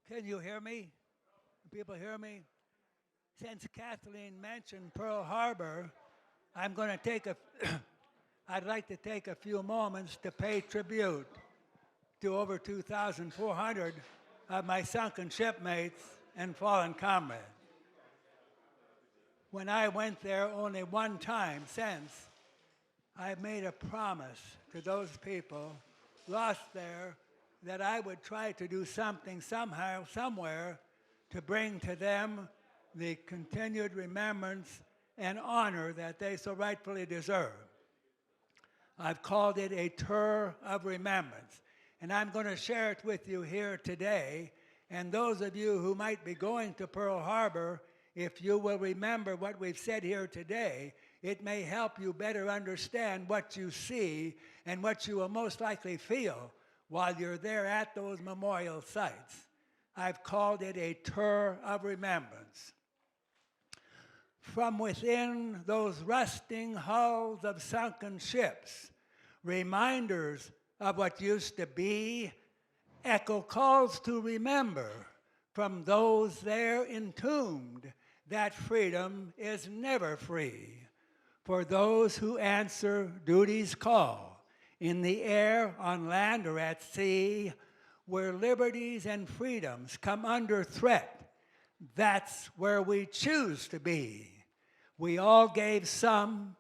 Can you hear me? People hear me? Since Kathleen mentioned Pearl Harbor, I'm going to take a, I'd like to take a few moments to pay tribute to over 2,400 of my sunken shipmates and fallen comrades. When I went there only one time since, I made a promise to those people lost there that I would try to do something somehow, somewhere, to bring to them the continued remembrance and honor that they so rightfully deserve. I've called it a tour of remembrance, and I'm going to share it with you here today. And those of you who might be going to Pearl Harbor, if you will remember what we've said here today, it may help you better understand what you see and what you will most likely feel while you're there at those memorial sites. I've called it a tour of remembrance. From within those rusting hulls of sunken ships, reminders of what used to be, echo calls to remember from those there entombed that freedom is never free. For those who answer duty's call, in the air, on land, or at sea, where liberties and freedoms come under threat, that's where we choose to be. We all gave some,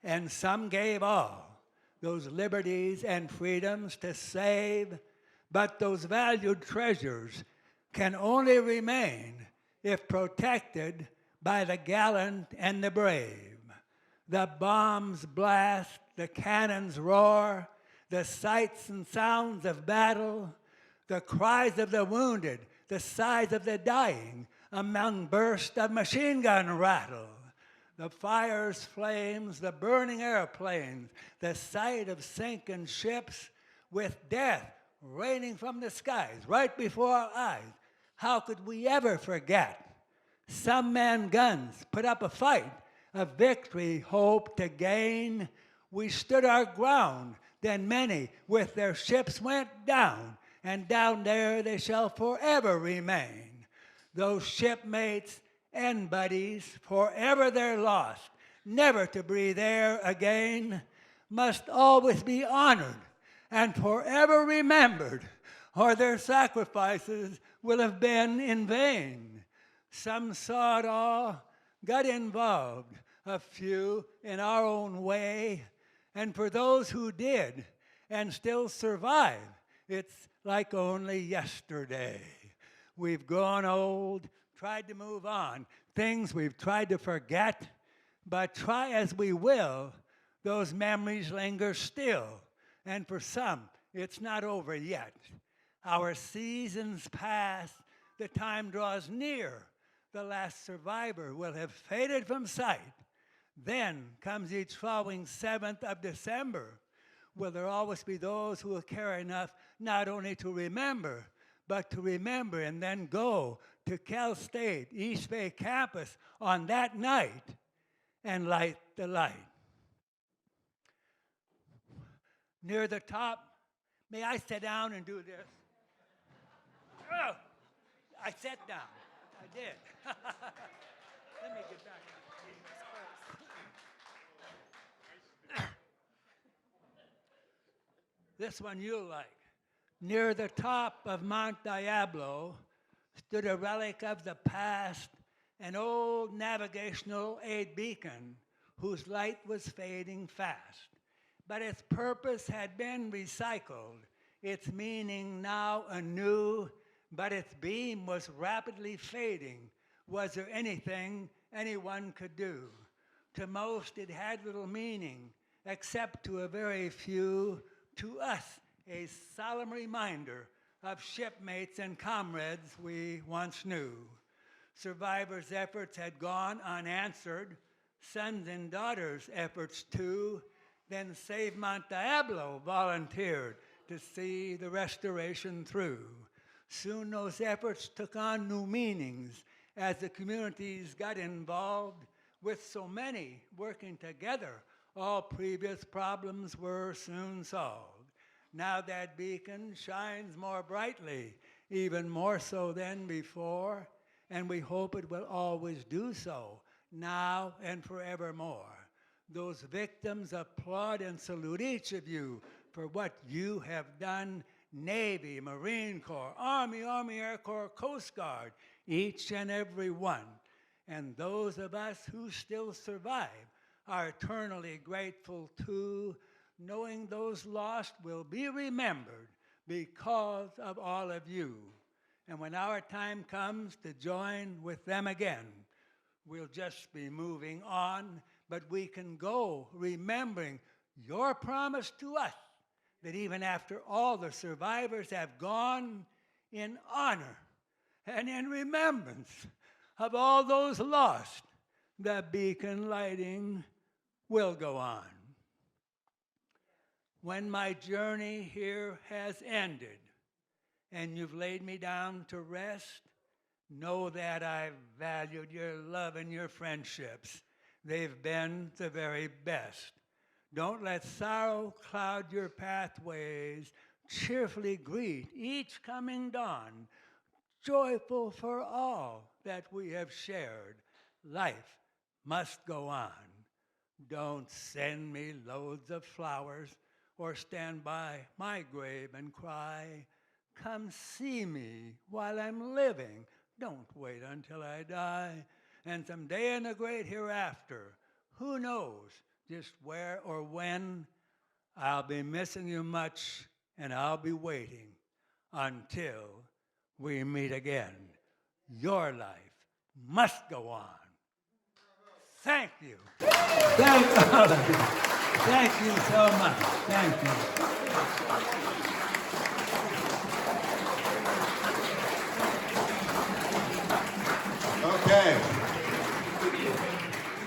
and some gave all, those liberties and freedoms to save, but those valued treasures can only remain if protected by the gallant and the brave. The bombs blast, the cannons roar, the sights and sounds of battle, the cries of the wounded, the sighs of the dying, among bursts of machine gun rattle, the fire's flames, the burning airplanes, the sight of sinking ships with death raining from the skies right before our eyes. How could we ever forget? Some man guns put up a fight, a victory hoped to gain. We stood our ground, then many with their ships went down, and down there they shall forever remain. Those shipmates and buddies, forever they're lost, never to breathe air again, must always be honored and forever remembered, or their sacrifices will have been in vain. Some saw it all, got involved, a few in our own way, and for those who did and still survive, it's like only yesterday. We've grown old, tried to move on, things we've tried to forget, but try as we will, those memories linger still, and for some, it's not over yet. Our seasons pass, the time draws near, the last survivor will have faded from sight. Then comes each following 7th of December. Will there always be those who will care enough not only to remember, but to remember and then go to Cal State East Bay campus on that night and light the light? Near the top, may I sit down and do this? Oh, I sat down. I did. Let me get back. This one you'll like. Near the top of Mount Diablo stood a relic of the past, an old navigational aid beacon whose light was fading fast. But its purpose had been recycled, its meaning now anew, but its beam was rapidly fading. Was there anything anyone could do? To most it had little meaning, except to a very few. To us, a solemn reminder of shipmates and comrades we once knew. Survivors' efforts had gone unanswered, sons and daughters' efforts too. Then Save Mount Diablo volunteered to see the restoration through. Soon those efforts took on new meanings as the communities got involved. With so many working together, all previous problems were soon solved. Now that beacon shines more brightly even more so than before, and we hope it will always do so, now and forevermore. Those victims applaud and salute each of you for what you have done, Navy, Marine Corps, Army, Army Air Corps, Coast Guard, each and every one. And those of us who still survive are eternally grateful too, knowing those lost will be remembered because of all of you. And when our time comes to join with them again, we'll just be moving on, but we can go remembering your promise to us that even after all the survivors have gone, in honor and in remembrance of all those lost, the beacon lighting will go on. When my journey here has ended and you've laid me down to rest, know that I've valued your love and your friendships. They've been the very best. Don't let sorrow cloud your pathways. Cheerfully greet each coming dawn, joyful for all that we have shared. Life must go on. Don't send me loads of flowers or stand by my grave and cry. Come see me while I'm living. Don't wait until I die. And someday in the great hereafter, who knows just where or when, I'll be missing you much, and I'll be waiting until we meet again. Your life must go on. Thank you. Thank you so much. Thank you.